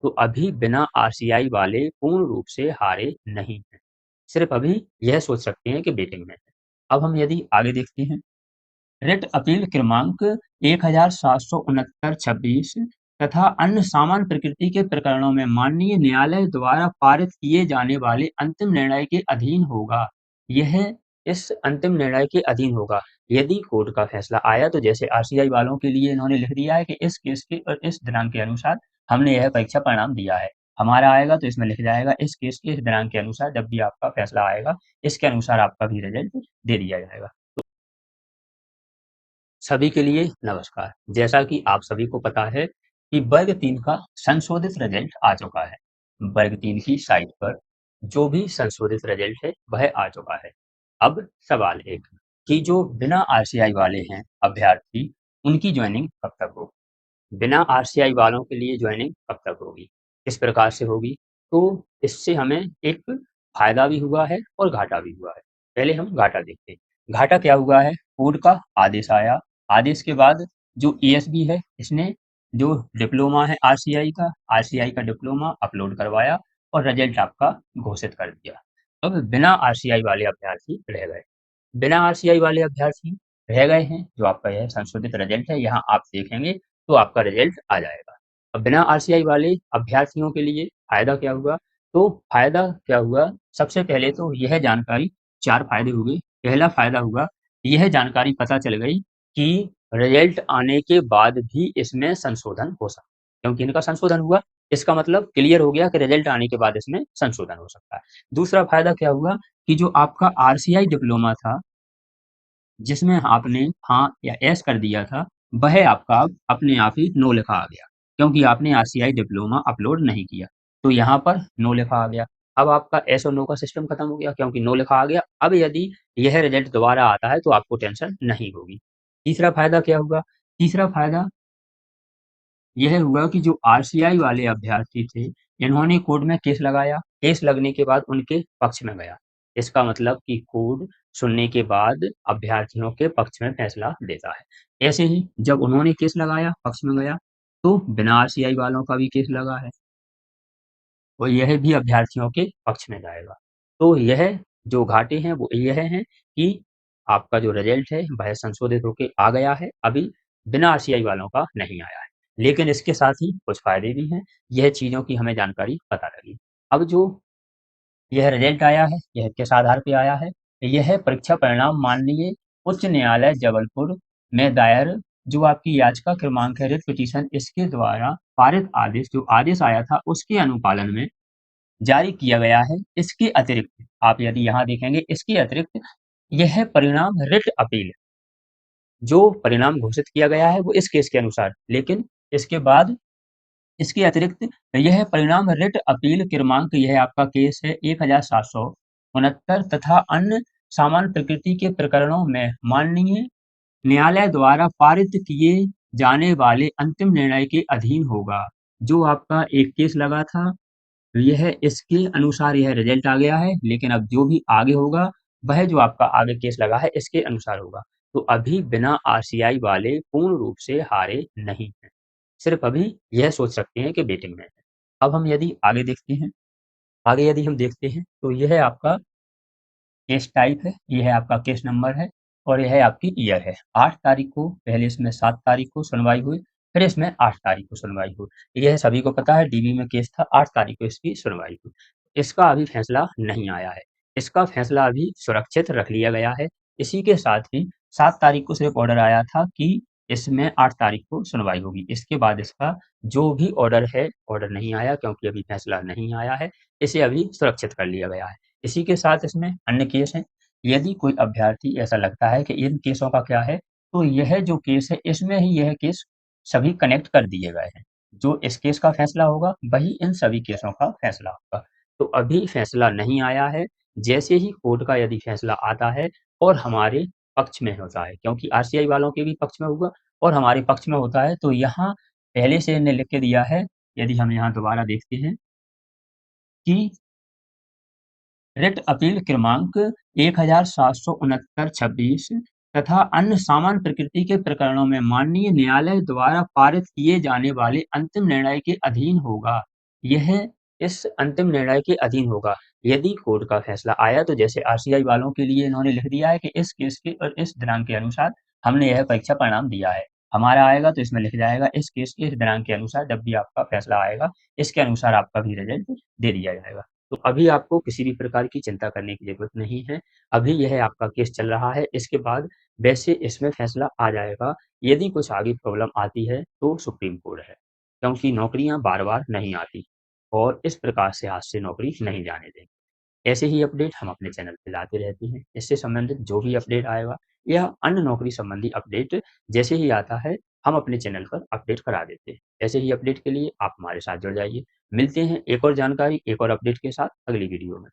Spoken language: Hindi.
तो अभी बिना आरसीआई वाले पूर्ण रूप से हारे नहीं हैं। सिर्फ अभी यह सोच सकते हैं कि बेटिंग में है। अब हम यदि आगे देखते हैं, रिट अपील क्रमांक 1769/26 तथा अन्य समान प्रकृति के प्रकरणों में माननीय न्यायालय द्वारा पारित किए जाने वाले अंतिम निर्णय के अधीन होगा। यह इस अंतिम निर्णय के अधीन होगा। यदि कोर्ट का फैसला आया तो जैसे आरसीआई वालों के लिए इन्होंने लिख दिया है कि इस केस के और इस दिनांक के अनुसार हमने यह परीक्षा परिणाम दिया है। हमारा आएगा तो इसमें लिख जाएगा इस केस के इस दिनांक के अनुसार जब भी आपका फैसला आएगा, इसके अनुसार आपका भी रिजल्ट दे दिया जाएगा। सभी के लिए नमस्कार। जैसा कि आप सभी को पता है कि वर्ग 3 का संशोधित रिजल्ट आ चुका है। वर्ग 3 की साइट पर जो भी संशोधित रिजल्ट है वह आ चुका है। अब सवाल एक कि जो बिना आरसीआई वाले हैं अभ्यर्थी, उनकी ज्वाइनिंग कब तक होगी? बिना आरसीआई वालों के लिए ज्वाइनिंग कब तक होगी? किस प्रकार से होगी? तो इससे हमें एक फायदा भी हुआ है और घाटा भी हुआ है। पहले हम घाटा देखते हैं। घाटा क्या हुआ है? कोर्ट का आदेश आया, आदेश के बाद जो एएसबी है इसने जो डिप्लोमा है आरसीआई का डिप्लोमा अपलोड करवाया और रिजल्ट आपका घोषित कर दिया। अब बिना आरसीआई वाले अभ्यर्थी रह गए। बिना आरसीआई वाले अभ्यर्थी रह गए हैं। जो आपका यह संशोधित रिजल्ट है यहाँ आप देखेंगे तो आपका रिजल्ट आ जाएगा। अब बिना आरसीआई वाले अभ्यर्थियों के लिए फायदा क्या हुआ? तो फायदा क्या हुआ? सबसे पहले तो यह जानकारी, 4 फायदे हुए। पहला फायदा हुआ, यह जानकारी पता चल गई कि रिजल्ट आने के बाद भी इसमें संशोधन हो सकता है। क्योंकि इनका संशोधन हुआ, इसका मतलब क्लियर हो गया कि रिजल्ट आने के बाद इसमें संशोधन हो सकता है। दूसरा फायदा क्या हुआ कि जो आपका आरसीआई डिप्लोमा था, जिसमें आपने हाँ या यस कर दिया था, वह आपका अब अपने आप ही नो लिखा आ गया, क्योंकि आपने आरसीआई डिप्लोमा अपलोड नहीं किया। तो यहाँ पर नो लिखा आ गया। अब आपका यस और नो का सिस्टम खत्म हो गया क्योंकि नो लिखा आ गया। अब यदि यह रिजल्ट दोबारा आता है तो आपको टेंशन नहीं होगी। तीसरा फायदा क्या हुआ? तीसरा फायदा यह हुआ कि जो आरसीआई वाले अभ्यर्थी थे, इन्होंने कोर्ट में केस लगाया। केस लगने के बाद उनके पक्ष में गया। इसका मतलब कि कोर्ट सुनने के बाद अभ्यर्थियों के पक्ष में फैसला देता है। ऐसे ही जब उन्होंने केस लगाया, पक्ष में गया, तो बिना आरसीआई वालों का भी केस लगा है और यह भी अभ्यर्थियों के पक्ष में जाएगा। तो यह जो घाटे हैं वो यह हैं कि आपका जो रिजल्ट है वह संशोधित होके आ गया है, अभी बिना आरसीआई वालों का नहीं आया है। लेकिन इसके साथ ही कुछ फायदे भी हैं, यह चीज़ों की हमें जानकारी पता लगी। अब जो यह रिजल्ट आया है, यह किस आधार पे आया है? यह परीक्षा परिणाम माननीय उच्च न्यायालय जबलपुर में दायर जो आपकी याचिका क्रमांक है, रिट पिटीशन, इसके द्वारा पारित आदेश, जो आदेश आया था उसके अनुपालन में जारी किया गया है। इसके अतिरिक्त आप यदि यहाँ देखेंगे, इसके अतिरिक्त यह परिणाम रिट अपील, जो परिणाम घोषित किया गया है वो इस केस के अनुसार, लेकिन इसके बाद इसके अतिरिक्त यह परिणाम रिट अपील क्रमांक, यह आपका केस है 1769 तथा अन्य समान प्रकृति के प्रकरणों में माननीय न्यायालय द्वारा पारित किए जाने वाले अंतिम निर्णय के अधीन होगा। जो आपका एक केस लगा था, यह इसके अनुसार यह रिजल्ट आ गया है, लेकिन अब जो भी आगे होगा वह जो आपका आगे केस लगा है इसके अनुसार होगा। तो अभी बिना आरसीआई वाले पूर्ण रूप से हारे नहीं हैं। सिर्फ अभी यह सोच सकते हैं कि बेटिंग में है। अब हम यदि आगे देखते हैं, आगे यदि हम देखते हैं तो यह आपका केस टाइप है, यह आपका केस नंबर है और यह आपकी ईयर है। 8 तारीख को, पहले इसमें 7 तारीख को सुनवाई हुई, फिर इसमें 8 तारीख को सुनवाई हुई। यह सभी को पता है, डीबी में केस था, 8 तारीख को इसकी सुनवाई हुई। इसका अभी फैसला नहीं आया है। इसका फैसला अभी सुरक्षित रख लिया गया है। इसी के साथ ही 7 तारीख को सिर्फ ऑर्डर आया था कि इसमें 8 तारीख को सुनवाई होगी। इसके बाद इसका जो भी ऑर्डर है, ऑर्डर नहीं आया क्योंकि अभी फैसला नहीं आया है। इसे अभी सुरक्षित कर लिया गया है। इसी के साथ इसमें अन्य केस हैं। यदि कोई अभ्यर्थी ऐसा लगता है कि इन केसों का क्या है, तो यह जो केस है इसमें ही यह केस सभी कनेक्ट कर दिए गए हैं। जो इस केस का फैसला होगा वही इन सभी केसों का फैसला होगा। तो अभी फैसला नहीं आया है। जैसे ही कोर्ट का यदि फैसला आता है और हमारे पक्ष में होता है, क्योंकि आरसीआई वालों के भी पक्ष में होगा और हमारे पक्ष में होता है, तो यहाँ पहले से इन्हें लिख के दिया है। यदि हम यहाँ दोबारा देखते हैं कि रिट अपील क्रमांक 1769/26 तथा अन्य समान प्रकृति के प्रकरणों में माननीय न्यायालय द्वारा पारित किए जाने वाले अंतिम निर्णय के अधीन होगा। यह इस अंतिम निर्णय के अधीन होगा। यदि कोर्ट का फैसला आया तो जैसे आरसीआई वालों के लिए इन्होंने लिख दिया है कि इस केस के और इस दिनांक के अनुसार हमने यह परीक्षा परिणाम दिया है। हमारा आएगा तो इसमें लिख जाएगा इस केस के इस दिनांक के अनुसार जब भी आपका फैसला आएगा, इसके अनुसार आपका भी रिजल्ट दे दिया जाएगा। तो अभी आपको किसी भी प्रकार की चिंता करने की ज़रूरत नहीं है। अभी यह आपका केस चल रहा है, इसके बाद वैसे इसमें फैसला आ जाएगा। यदि कुछ आगे प्रॉब्लम आती है तो सुप्रीम कोर्ट है, क्योंकि नौकरियाँ बार-बार नहीं आती और इस प्रकार से हाथ से नौकरी नहीं जाने देंगे। ऐसे ही अपडेट हम अपने चैनल पे लाते रहते हैं। इससे संबंधित जो भी अपडेट आएगा या अन्य नौकरी संबंधी अपडेट जैसे ही आता है, हम अपने चैनल पर अपडेट करा देते हैं। ऐसे ही अपडेट के लिए आप हमारे साथ जुड़ जाइए। मिलते हैं एक और जानकारी, एक और अपडेट के साथ अगली वीडियो में।